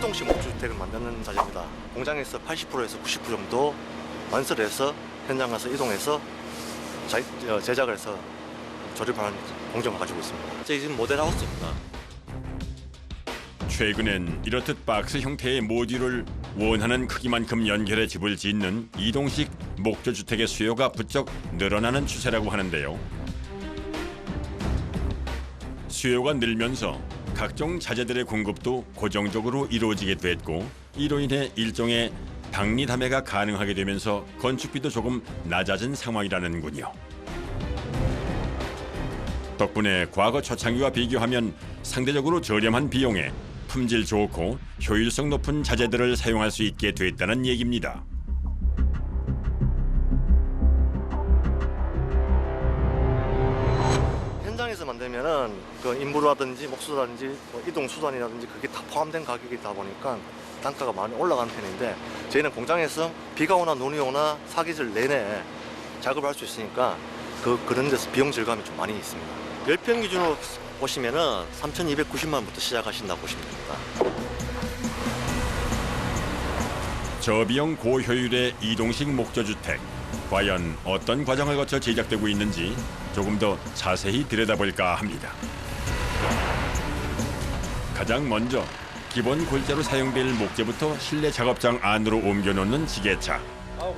이동식 목주택을 만드는 자재입니다. 공장에서 80%에서 90% 정도 완수를 해서 현장 가서 이동해서 제작을 해서 조립하는 공정을 가지고 있습니다. 저희 지금 모델 하우스입니다. 최근엔 이렇듯 박스 형태의 모듈을 원하는 크기만큼 연결해 집을 짓는 이동식 목조주택의 수요가 부쩍 늘어나는 추세라고 하는데요. 수요가 늘면서 각종 자재들의 공급도 고정적으로 이루어지게 됐고, 이로 인해 일종의 박리담회가 가능하게 되면서 건축비도 조금 낮아진 상황이라는군요. 덕분에 과거 초창기와 비교하면 상대적으로 저렴한 비용에 품질 좋고 효율성 높은 자재들을 사용할 수 있게 됐다는 얘기입니다. 현장에서 만들면은 그 인부라든지 목수라든지 뭐 이동 수단이라든지 그게 다 포함된 가격이다 보니까 단가가 많이 올라가는 편인데, 저희는 공장에서 비가 오나 눈이 오나 사계절 내내 작업을 할 수 있으니까 그런 데서 비용 절감이 좀 많이 있습니다. 10평 기준으로 보시면은 3,290만 원부터 시작하신다고 보시면 됩니다. 저비용 고효율의 이동식 목조주택, 과연 어떤 과정을 거쳐 제작되고 있는지 조금 더 자세히 들여다볼까 합니다. 가장 먼저 기본 골재로 사용될 목재부터 실내 작업장 안으로 옮겨놓는 지게차. 오늘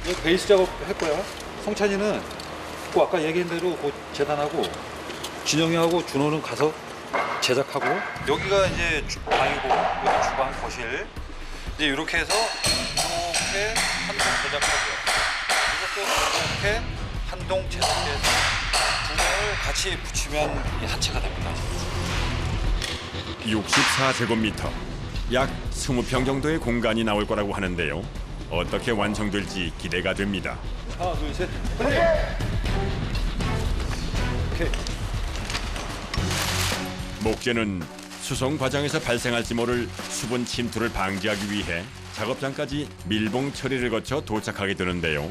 이 베이스 작업 할 거야. 성찬이는 그 아까 얘기한 대로 그 재단하고 진영이하고 준호는 가서 제작하고, 여기가 이제 방이고 여기 주방 거실, 이제 이렇게 해서 이렇게 한동 제작하고요. 이것도 이렇게 한동 제작해서 구멍을 같이 붙이면 이 한 채가 됩니다. 64제곱미터, 약 20평 정도의 공간이 나올 거라고 하는데요. 어떻게 완성될지 기대가 됩니다. 하나, 둘, 셋. 오케이. 목재는 수송 과정에서 발생할지 모를 수분 침투를 방지하기 위해 작업장까지 밀봉 처리를 거쳐 도착하게 되는데요.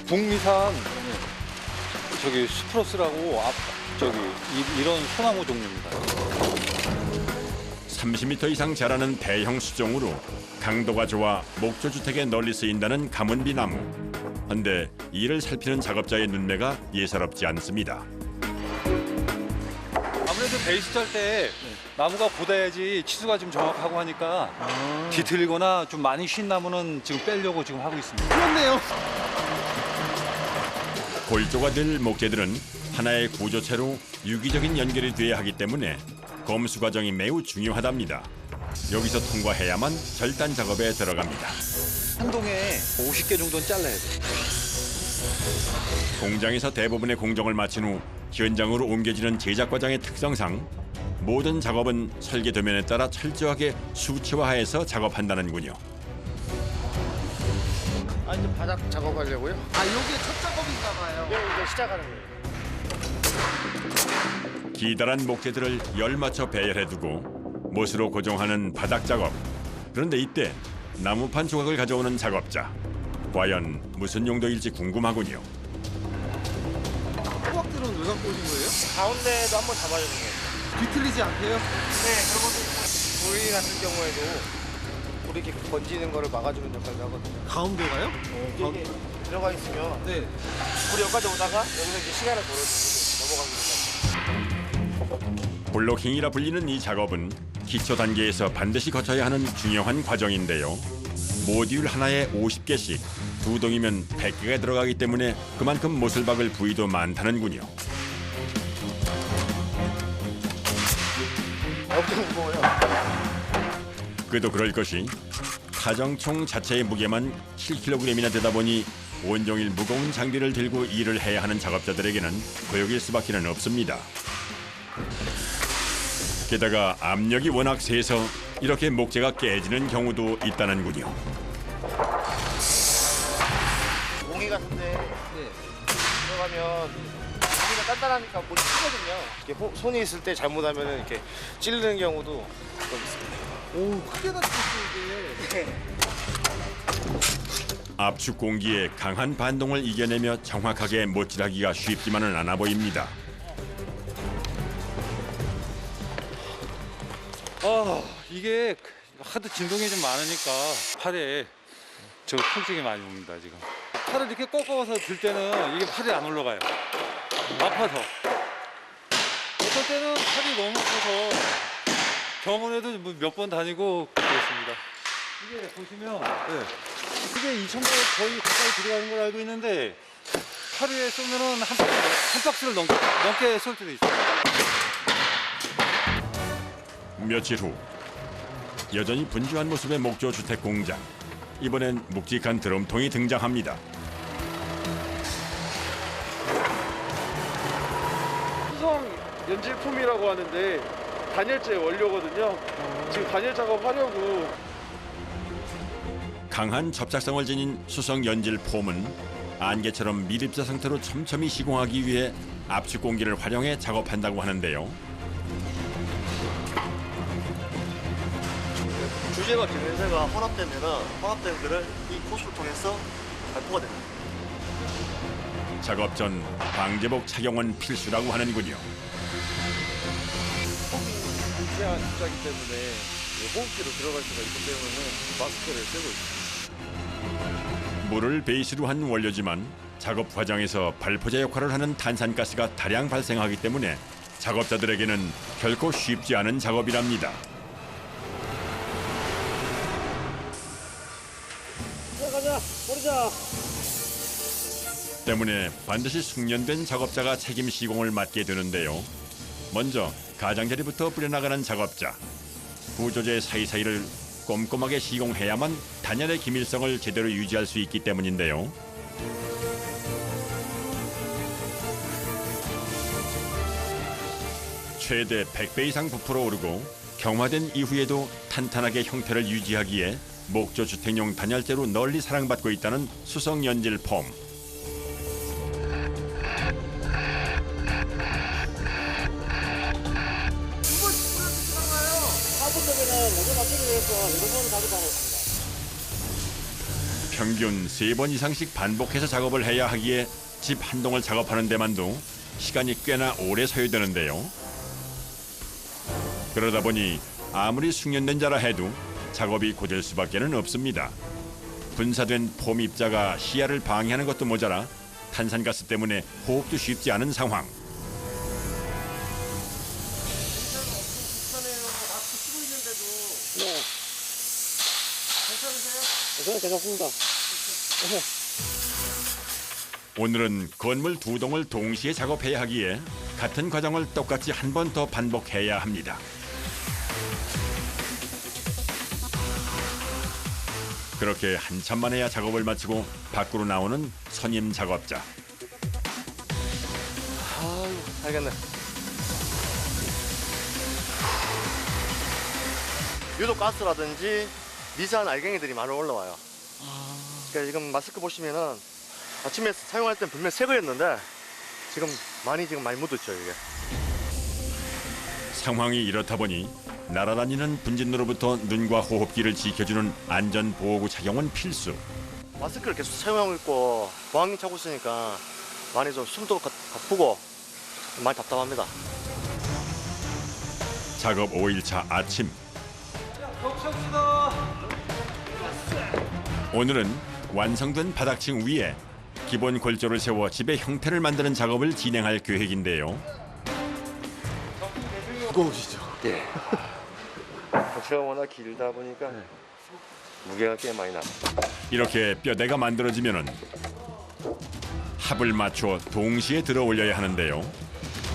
북미산 저기 스프러스라고 이런 소나무 종류입니다. 30m 이상 자라는 대형 수종으로 강도가 좋아 목조주택에 널리 쓰인다는 가문비 나무. 한데 이를 살피는 작업자의 눈매가 예사롭지 않습니다. 아무래도 베이스 짤 때 나무가 보다야지 치수가 좀 정확하고 하니까 뒤틀리거나 좀 많이 쉰 나무는 지금 빼려고 지금 하고 있습니다. 그렇네요. 골조가 될 목재들은 하나의 구조체로 유기적인 연결이 돼야 하기 때문에 검수 과정이 매우 중요하답니다. 여기서 통과해야만 절단 작업에 들어갑니다. 한 동에 50개 정도는 잘라야 돼. 공장에서 대부분의 공정을 마친 후 현장으로 옮겨지는 제작 과정의 특성상 모든 작업은 설계 도면에 따라 철저하게 수치화해서 작업한다는군요. 이제 바닥 작업하려고요? 요게 첫 작업인가 봐요. 네, 이제 시작하는 거예요. 기다란 목재들을 열 맞춰 배열해두고 못으로 고정하는 바닥 작업. 그런데 이때 나무판 조각을 가져오는 작업자. 과연 무슨 용도일지 궁금하군요. 호박들은 왜 갖고 오신 거예요? 가운데도 한번 잡아주는 거예요. 뒤틀리지 않게요? 네, 그런 것도 있고 불이 같은 경우에도 불이 이렇게 번지는 거를 막아주는 역할도 하거든요. 가운데가요? 이게 들어가 있으면 네. 불이 여기까지 오다가 여기서 이제 시간을 벌어주고 넘어가게 되거든요. 볼로킹이라 불리는 이 작업은 기초 단계에서 반드시 거쳐야 하는 중요한 과정인데요. 모듈 하나에 50개씩, 두 동이면 100개가 들어가기 때문에 그만큼 못을 박을 부위도 많다는군요. 엄청 무거워요. 그도 그럴 것이 타정총 자체의 무게만 7kg이나 되다 보니 온종일 무거운 장비를 들고 일을 해야 하는 작업자들에게는 고역일 수밖에는 없습니다. 게다가 압력이 워낙 세서 이렇게 목재가 깨지는 경우도 있다는군요. 몽이 같은데 들어가면 고기가 단단하니까 못이 크거든요. 이렇게 손이 있을 때 잘못하면 이렇게 찌르는 경우도 가끔 있습니다. 오, 크게 다쳤어 이게. 압축 공기에 강한 반동을 이겨내며 정확하게 못질하기가 쉽지만은 않아 보입니다. 이게 하도 진동이 좀 많으니까 팔에 저 통증이 많이 옵니다 지금. 팔을 이렇게 꺾어서 들 때는 이게 팔이 안 올라가요. 아파서. 어떨 때는 팔이 너무 아파서 병원에도 몇 번 다니고 그랬습니다. 이게 보시면 이게 2,000발 거의 가까이 들어가는 걸 알고 있는데 하루에 쏘면은 한 박스를 넘게 쏠 때도 있어요. 며칠 후 여전히 분주한 모습의 목조 주택 공장. 이번엔 묵직한 드럼통이 등장합니다. 수성 연질품이라고 하는데 단열재 원료거든요. 지금 단열 작업하려고. 강한 접착성을 지닌 수성 연질 폼은 안개처럼 미립자 상태로 촘촘히 시공하기 위해 압축 공기를 활용해 작업한다고 하는데요. 주제와 경련세가 혼합되면은 혼합된 글을 이 코스를 통해서 발포가 됩니다. 작업 전 방제복 착용은 필수라고 하는군요. 미세한 숫자기 때문에 호흡기로 들어갈 수가 있기 때문에 마스크를 쓰고 있습니다. 물을 베이스로 한 원료지만 작업 과정에서 발포제 역할을 하는 탄산가스가 다량 발생하기 때문에 작업자들에게는 결코 쉽지 않은 작업이랍니다. 때문에 반드시 숙련된 작업자가 책임 시공을 맡게 되는데요. 먼저 가장자리부터 뿌려나가는 작업자. 구조재 사이사이를 꼼꼼하게 시공해야만 단열의 기밀성을 제대로 유지할 수 있기 때문인데요. 최대 100배 이상 부풀어 오르고 경화된 이후에도 탄탄하게 형태를 유지하기에 목조 주택용 단열재로 널리 사랑받고 있다는 수성 연질 폼. 평균 3번 이상씩 반복해서 작업을 해야 하기에 집 한 동을 작업하는 데만도 시간이 꽤나 오래 소요되는데요. 그러다 보니 아무리 숙련된 자라 해도 작업이 고될 수밖에는 없습니다. 분사된 폼 입자가 시야를 방해하는 것도 모자라 탄산가스 때문에 호흡도 쉽지 않은 상황. 괜찮습니다. 오늘은 건물 2동을 동시에 작업해야 하기에 같은 과정을 똑같이 한 번 더 반복해야 합니다. 그렇게 한참만 해야 작업을 마치고 밖으로 나오는 선임 작업자. 아유, 알겠네. 유독 가스라든지 미세한 알갱이들이 많이 올라와요. 그러니까 지금 마스크 보시면은 아침에 사용할 땐 분명 새 거였는데 지금 많이 묻었죠, 이게. 상황이 이렇다 보니 날아다니는 분진으로부터 눈과 호흡기를 지켜주는 안전보호구 착용은 필수. 마스크를 계속 사용하고 있고 보안기 차고 있으니까 많이 좀 숨도 가쁘고 많이 답답합니다. 작업 5일차 아침. 오늘은 완성된 바닥층 위에 기본 골조를 세워 집의 형태를 만드는 작업을 진행할 계획인데요. 무거우시죠? 예. 거치가 워낙 길다 보니까 무게가 꽤 많이 나. 이렇게 뼈대가 만들어지면은 합을 맞춰 동시에 들어 올려야 하는데요.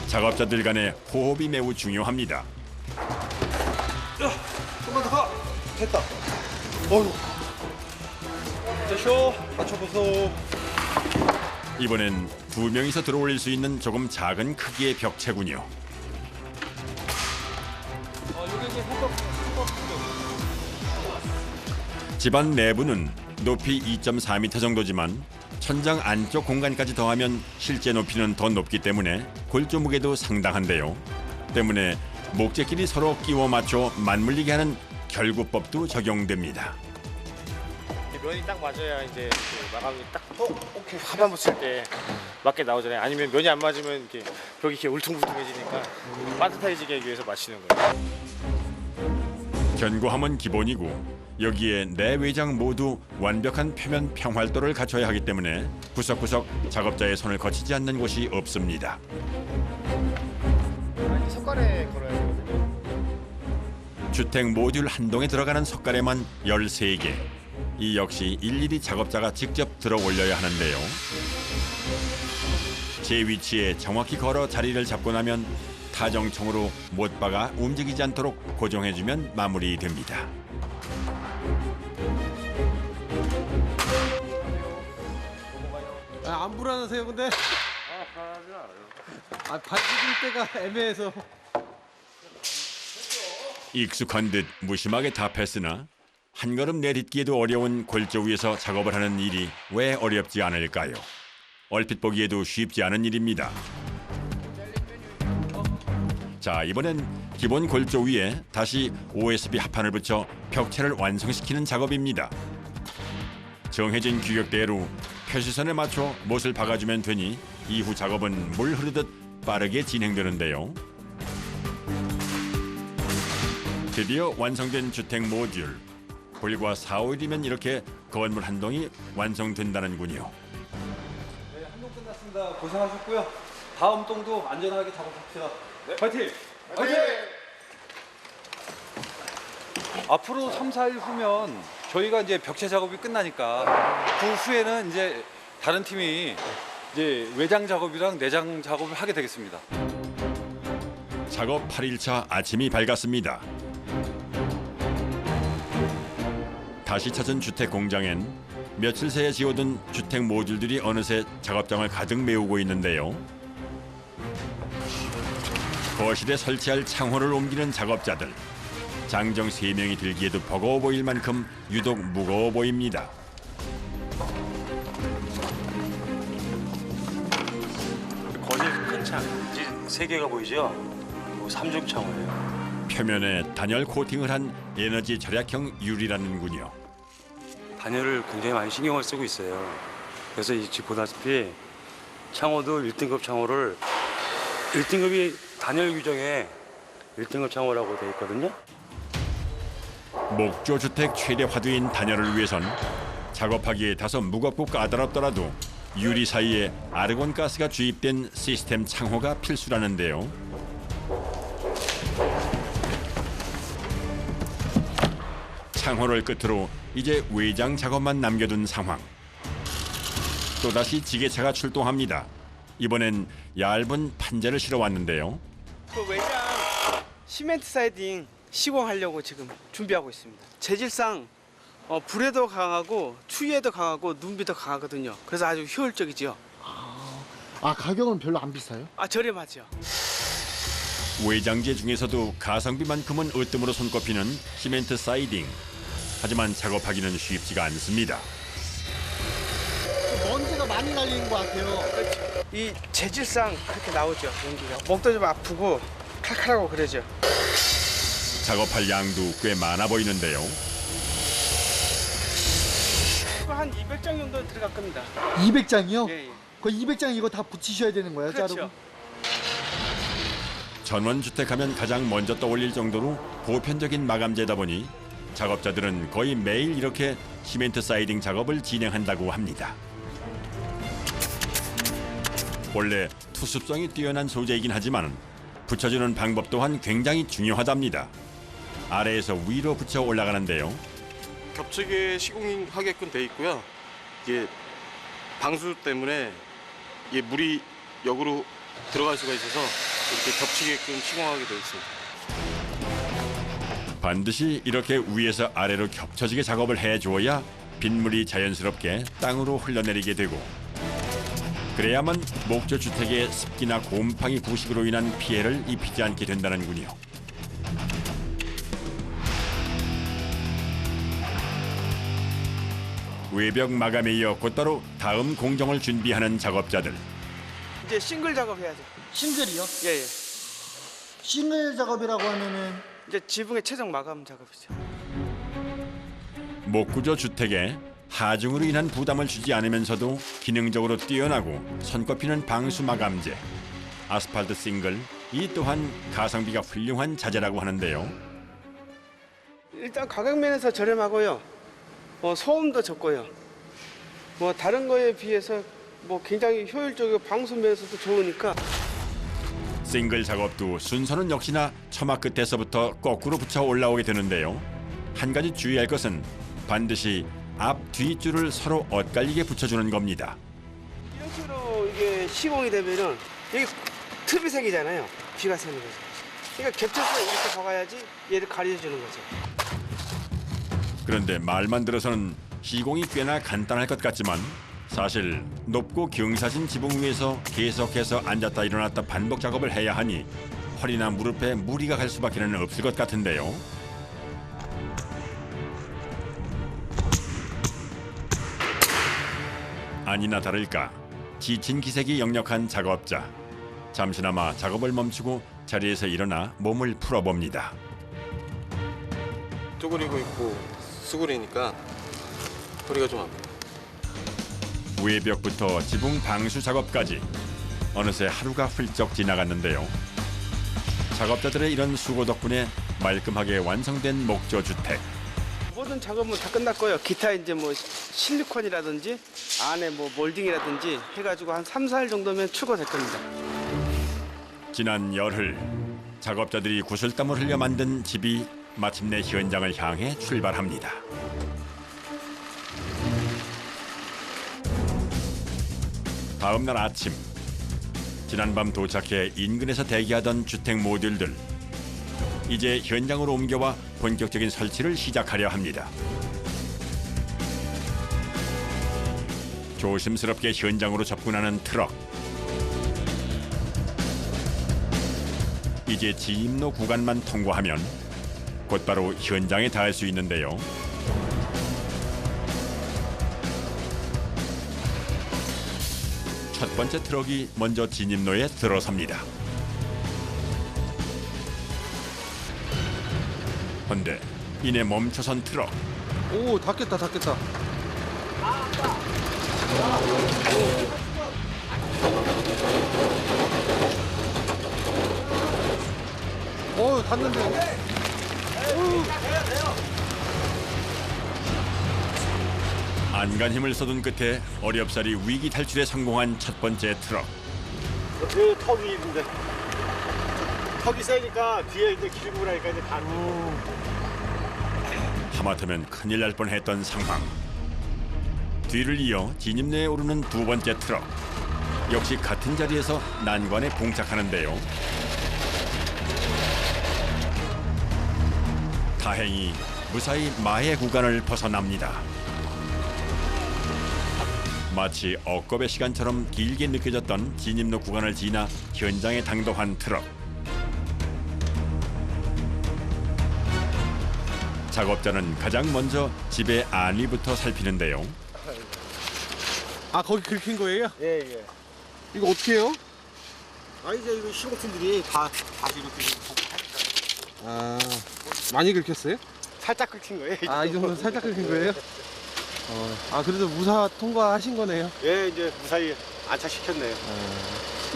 작업자들 간의 호흡이 매우 중요합니다. 좀만 더 가. 됐다. 어휴. 됐쇼. 맞춰보소. 이번엔 2명이서 들어 올릴 수 있는 조금 작은 크기의 벽체군요. 집안 내부는 높이 2.4m 정도지만 천장 안쪽 공간까지 더하면 실제 높이는 더 높기 때문에 골조 무게도 상당한데요. 때문에 목재끼리 서로 끼워 맞춰 맞물리게 하는 결구법도 적용됩니다. 면이 딱 맞아야 이제 그 마감이 딱 오케이 합판 붙일 때 맞게 나오잖아요. 아니면 면이 안 맞으면 이렇게 벽이 이렇게 울퉁불퉁해지니까 빠듯해지게 하기 위해서 맞추는 거예요. 견고함은 기본이고 여기에 내외장 모두 완벽한 표면 평활도를 갖춰야 하기 때문에 구석구석 작업자의 손을 거치지 않는 곳이 없습니다. 석가래 걸어야 되거든요. 주택 모듈 한 동에 들어가는 석가래만 13개. 이 역시 일일이 작업자가 직접 들어 올려야 하는데요. 제 위치에 정확히 걸어 자리를 잡고 나면 타정총으로 못 박아 움직이지 않도록 고정해주면 마무리됩니다. 안 불안하세요, 근데? 하지 않아요. 발 디딜 때가 애매해서. 익숙한 듯 무심하게 답했으나 한 걸음 내딛기에도 어려운 골조 위에서 작업을 하는 일이 왜 어렵지 않을까요? 얼핏 보기에도 쉽지 않은 일입니다. 자, 이번엔 기본 골조 위에 다시 OSB 합판을 붙여 벽체를 완성시키는 작업입니다. 정해진 규격대로 표시선에 맞춰 못을 박아주면 되니 이후 작업은 물 흐르듯 빠르게 진행되는데요. 드디어 완성된 주택 모듈. 불과 4~5일이면 이렇게 건물 한 동이 완성된다는군요. 네, 한 동 끝났습니다. 고생하셨고요. 다음 동도 안전하게 작업합시다. 네. 파이팅! 파이팅! 앞으로 3~4일 후면 저희가 이제 벽체 작업이 끝나니까 그 후에는 이제 다른 팀이 이제 외장 작업이랑 내장 작업을 하게 되겠습니다. 작업 8일차 아침이 밝았습니다. 다시 찾은 주택 공장엔 며칠 새에 지어둔 주택 모듈들이 어느새 작업장을 가득 메우고 있는데요. 거실에 설치할 창호를 옮기는 작업자들. 장정 3명이 들기에도 버거워 보일 만큼 유독 무거워 보입니다. 거실 큰 창, 이제 3개가 보이죠? 3중 창호예요. 표면에 단열 코팅을 한 에너지 절약형 유리라는군요. 단열을 굉장히 많이 신경을 쓰고 있어요. 그래서 이 집 보다시피 창호도 1등급 창호를 1등급이 단열 규정에 1등급 창호라고 되어 있거든요. 목조 주택 최대 화두인 단열을 위해선 작업하기에 다소 무겁고 까다롭더라도 유리 사이에 아르곤 가스가 주입된 시스템 창호가 필수라는데요. 창호를 끝으로 이제 외장 작업만 남겨둔 상황. 또다시 지게차가 출동합니다. 이번엔 얇은 판자를 실어 왔는데요. 그 외장 시멘트 사이딩 시공하려고 지금 준비하고 있습니다. 재질상 불에도 강하고 추위에도 강하고 눈비도 강하거든요. 그래서 아주 효율적이죠. 아, 가격은 별로 안 비싸요? 저렴하죠. 외장재 중에서도 가성비만큼은 으뜸으로 손꼽히는 시멘트 사이딩. 하지만 작업하기는 쉽지가 않습니다. 먼지가 많이 날리는 것 같아요. 이 재질상 그렇게 나오죠. 연기가. 목도 좀 아프고 칼칼하고 그러죠. 작업할 양도 꽤 많아 보이는데요. 한 200장 정도 들어갈 겁니다. 200장이요? 예, 예. 그 200장 이거 다 붙이셔야 되는 거예요, 그렇죠. 자르고? 전원주택하면 가장 먼저 떠올릴 정도로 보편적인 마감재다 보니 작업자들은 거의 매일 이렇게 시멘트 사이딩 작업을 진행한다고 합니다. 원래 투습성이 뛰어난 소재이긴 하지만 붙여주는 방법 또한 굉장히 중요하답니다. 아래에서 위로 붙여 올라가는데요. 겹치게 시공하게끔 돼 있고요. 이게 방수 때문에 이게 물이 역으로 들어갈 수가 있어서 이렇게 겹치게끔 시공하게 되어 있습니다. 반드시 이렇게 위에서 아래로 겹쳐지게 작업을 해주어야 빗물이 자연스럽게 땅으로 흘러내리게 되고 그래야만 목조 주택의 습기나 곰팡이 부식으로 인한 피해를 입히지 않게 된다는군요. 외벽 마감에 이어 곧바로 다음 공정을 준비하는 작업자들. 이제 싱글 작업해야죠. 싱글이요? 예, 예. 싱글 작업이라고 하면은 이제 지붕의 최종 마감 작업이죠. 목구조 주택에 하중으로 인한 부담을 주지 않으면서도 기능적으로 뛰어나고 손꼽히는 방수 마감재, 아스팔트 싱글, 이 또한 가성비가 훌륭한 자재라고 하는데요. 일단 가격 면에서 저렴하고요. 소음도 적고요. 다른 거에 비해서 굉장히 효율적이고 방수 면에서도 좋으니까. 싱글 작업도 순서는 역시나 처마 끝에서부터 거꾸로 붙여 올라오게 되는데요. 한 가지 주의할 것은 반드시 앞, 뒤줄을 서로 엇갈리게 붙여주는 겁니다. 이런 식으로 이게 시공이 되면은 여기 틈이 생기잖아요. 비가 새는 거죠. 그러니까 겹쳐서 이렇게 박아야지 얘를 가려주는 거죠. 그런데 말만 들어서는 시공이 꽤나 간단할 것 같지만 사실 높고 경사진 지붕 위에서 계속해서 앉았다 일어났다 반복 작업을 해야 하니 허리나 무릎에 무리가 갈 수밖에 없을 것 같은데요. 아니나 다를까 지친 기색이 역력한 작업자. 잠시나마 작업을 멈추고 자리에서 일어나 몸을 풀어봅니다. 쪼그리고 있고 수그리니까 허리가 좀 아파요. 외벽부터 지붕 방수 작업까지 어느새 하루가 훌쩍 지나갔는데요. 작업자들의 이런 수고 덕분에 말끔하게 완성된 목조 주택. 모든 작업은 다 끝났고요. 기타 이제 실리콘이라든지 안에 몰딩이라든지 해가지고 한 3, 4일 정도면 출고될 겁니다. 지난 열흘 작업자들이 구슬땀을 흘려 만든 집이 마침내 현장을 향해 출발합니다. 다음 날 아침 지난밤 도착해 인근에서 대기하던 주택 모듈들 이제 현장으로 옮겨와 본격적인 설치를 시작하려 합니다. 조심스럽게 현장으로 접근하는 트럭. 이제 진입로 구간만 통과하면 곧바로 현장에 닿을 수 있는데요. 첫 번째 트럭이 먼저 진입로에 들어섭니다. 그런데 이내 멈춰선 트럭. 오, 닿겠다. 닿는데. 안간 힘을 쏟은 끝에 어렵사리 위기 탈출에 성공한 첫 번째 트럭. 그 턱이 있는데 턱이 세니까 뒤에 이제 길고 나니까 이제 다. 하마터면 큰일 날 뻔했던 상황. 뒤를 이어 진입로에 오르는 두 번째 트럭. 역시 같은 자리에서 난관에 봉착하는데요. 다행히 무사히 마의 구간을 벗어납니다. 마치 억겁의 시간처럼 길게 느껴졌던 진입로 구간을 지나 현장에 당도한 트럭. 작업자는 가장 먼저 집의 안위부터 살피는데요. 아, 거기 긁힌 거예요? 예. 이거 어떻게 해요? 이제 이거 시공팀들이 다 다시 이렇게 아, 많이 긁혔어요? 살짝 긁힌 거예요. 이 정도는 살짝 긁힌 거예요? 그래도 무사 통과하신 거네요. 예, 이제 무사히 안착시켰네요.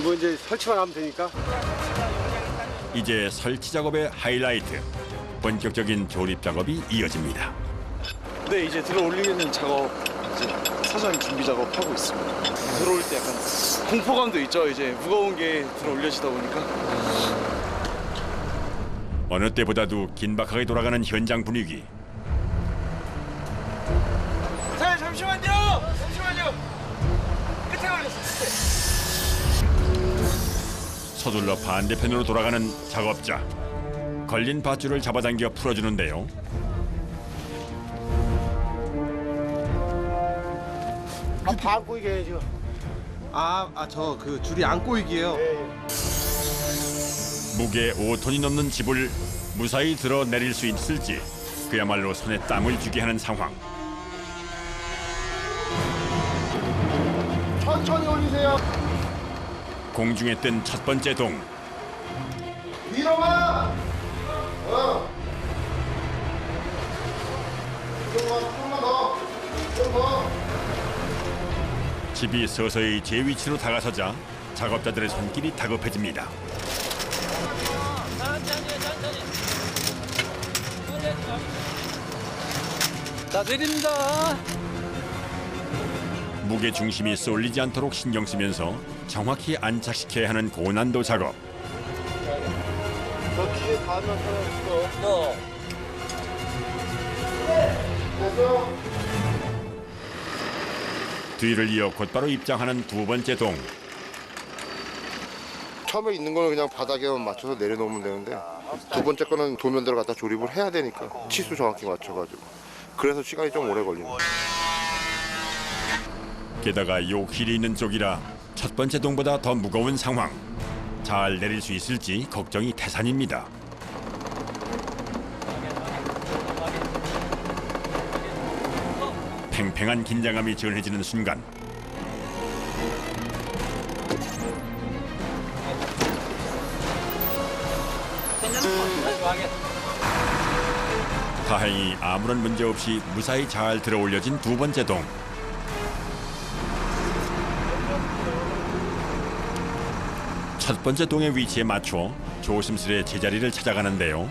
이거 이제 설치만 하면 되니까. 이제 설치 작업의 하이라이트. 본격적인 조립 작업이 이어집니다. 네, 이제 들어 올리는 작업 이제 사전 준비 작업하고 있습니다. 들어올 때 약간 공포감도 있죠. 이제 무거운 게 들어 올려지다 보니까. 어느 때보다도 긴박하게 돌아가는 현장 분위기. 잠시만요. 끝에 걸렸어. 서둘러 반대편으로 돌아가는 작업자. 걸린 밧줄을 잡아당겨 풀어주는데요. 다 안 꼬이게 해야죠. 저 줄이 안 꼬이게요. 무게 5톤이 넘는 집을 무사히 들어 내릴 수 있을지 그야말로 손에 땀을 쥐게 하는 상황. 천천히 올리세요. 공중에 뜬 첫 번째 동. 위로 가. 조금만 더. 좀 더. 집이 서서히 제 위치로 다가서자 작업자들의 손길이 다급해집니다. 자, 내립니다. 무게 중심이 쏠리지 않도록 신경 쓰면서 정확히 안착시켜야 하는 고난도 작업. 저 뒤에 가면서 됐어. 뒤를 이어 곧바로 입장하는 두 번째 동. 처음에 있는 거는 그냥 바닥에만 맞춰서 내려놓으면 되는데 두 번째 거는 도면대로 갖다 조립을 해야 되니까 치수 정확히 맞춰가지고 그래서 시간이 좀 오래 걸리는 거예요. 게다가 요 길이 있는 쪽이라 첫 번째 동보다 더 무거운 상황. 잘 내릴 수 있을지 걱정이 태산입니다. 팽팽한 긴장감이 전해지는 순간 다행히 아무런 문제 없이 무사히 잘 들어올려진 두 번째 동. 첫 번째 동의 위치에 맞춰 조심스레 제자리를 찾아가는데요.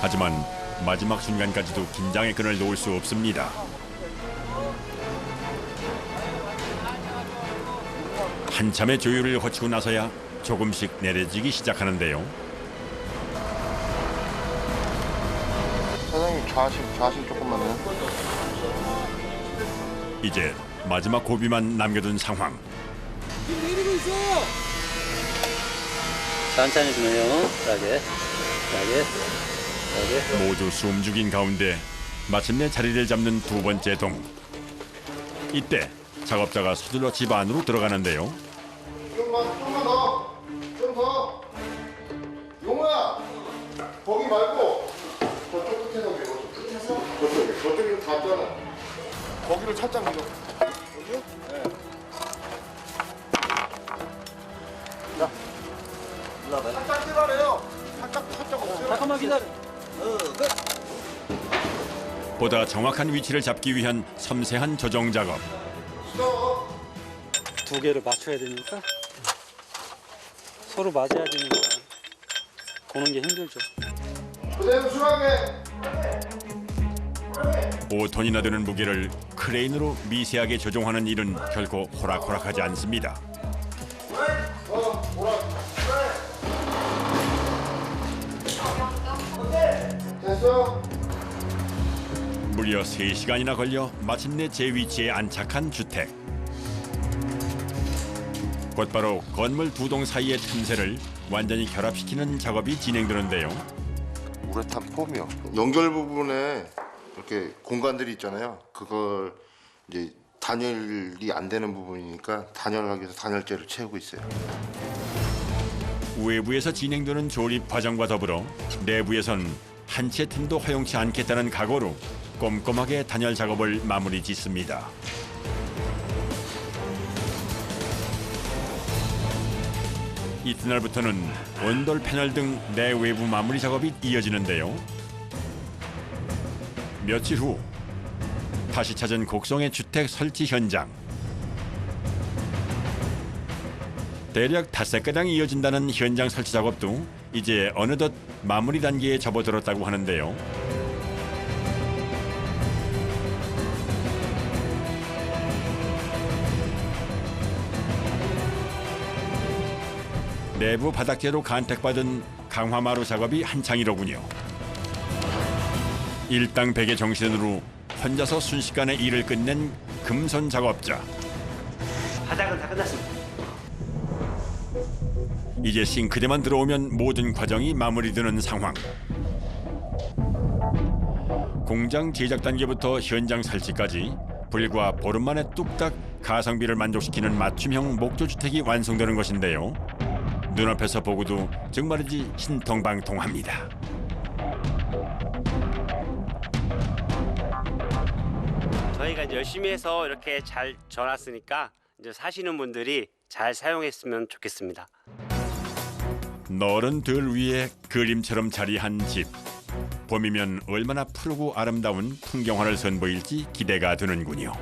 하지만 마지막 순간까지도 긴장의 끈을 놓을 수 없습니다. 한참의 조율을 거치고 나서야 조금씩 내려지기 시작하는데요. 사장님 좌심 조금만요. 이제 마지막 고비만 남겨둔 상황. 천천히 좀 해요. 싸게. 모두 숨죽인 가운데 마침내 자리를 잡는 두 번째 동. 이때 작업자가 서둘러 집 안으로 들어가는데요. 좀만 더. 좀 더. 용호야. 거기 말고 저쪽 끝에서 밀어. 끝에서? 저쪽이 닿잖아. 거기를 살짝 밀어. 여기요? 네. 자. 살짝 들어래요. 살짝 없애요. 잠깐만 기다려. 보다 정확한 위치를 잡기 위한 섬세한 조정 작업. 두 개를 맞춰야 되니까 서로 맞아야 되니까 보는 게 힘들죠. 그대로 수락해. 5톤이나 되는 무게를 크레인으로 미세하게 조종하는 일은 결코 호락호락하지 않습니다. 됐어? 무려 3시간이나 걸려 마침내 제 위치에 안착한 주택. 곧바로 건물 두 동 사이의 틈새를 완전히 결합시키는 작업이 진행되는데요. 우레탄 폼이요. 연결 부분에 이렇게 공간들이 있잖아요. 그걸 이제 단열이 안 되는 부분이니까 단열하기 위해서 단열재를 채우고 있어요. 외부에서 진행되는 조립 과정과 더불어 내부에선 한 채 틈도 허용치 않겠다는 각오로 꼼꼼하게 단열 작업을 마무리 짓습니다. 이튿날부터는 온돌 패널 등 내외부 마무리 작업이 이어지는데요. 며칠 후 다시 찾은 곡성의 주택 설치 현장. 대략 5가량 이어진다는 현장 설치 작업도 이제 어느덧 마무리 단계에 접어들었다고 하는데요. 내부 바닥재로 간택받은 강화마루 작업이 한창이로군요. 일당백의 정신으로 혼자서 순식간에 일을 끝낸 금손 작업자. 바닥은 다 끝났습니다. 이제 싱크대만 들어오면 모든 과정이 마무리되는 상황. 공장 제작 단계부터 현장 설치까지 불과 보름 만에 뚝딱 가성비를 만족시키는 맞춤형 목조주택이 완성되는 것인데요. 눈앞에서 보고도 정말이지 신통방통합니다. 저희가 이제 열심히 해서 이렇게 잘 져놨으니까 이제 사시는 분들이 잘 사용했으면 좋겠습니다. 너른 들 위에 그림처럼 자리한 집. 봄이면 얼마나 푸르고 아름다운 풍경화를 선보일지 기대가 되는군요.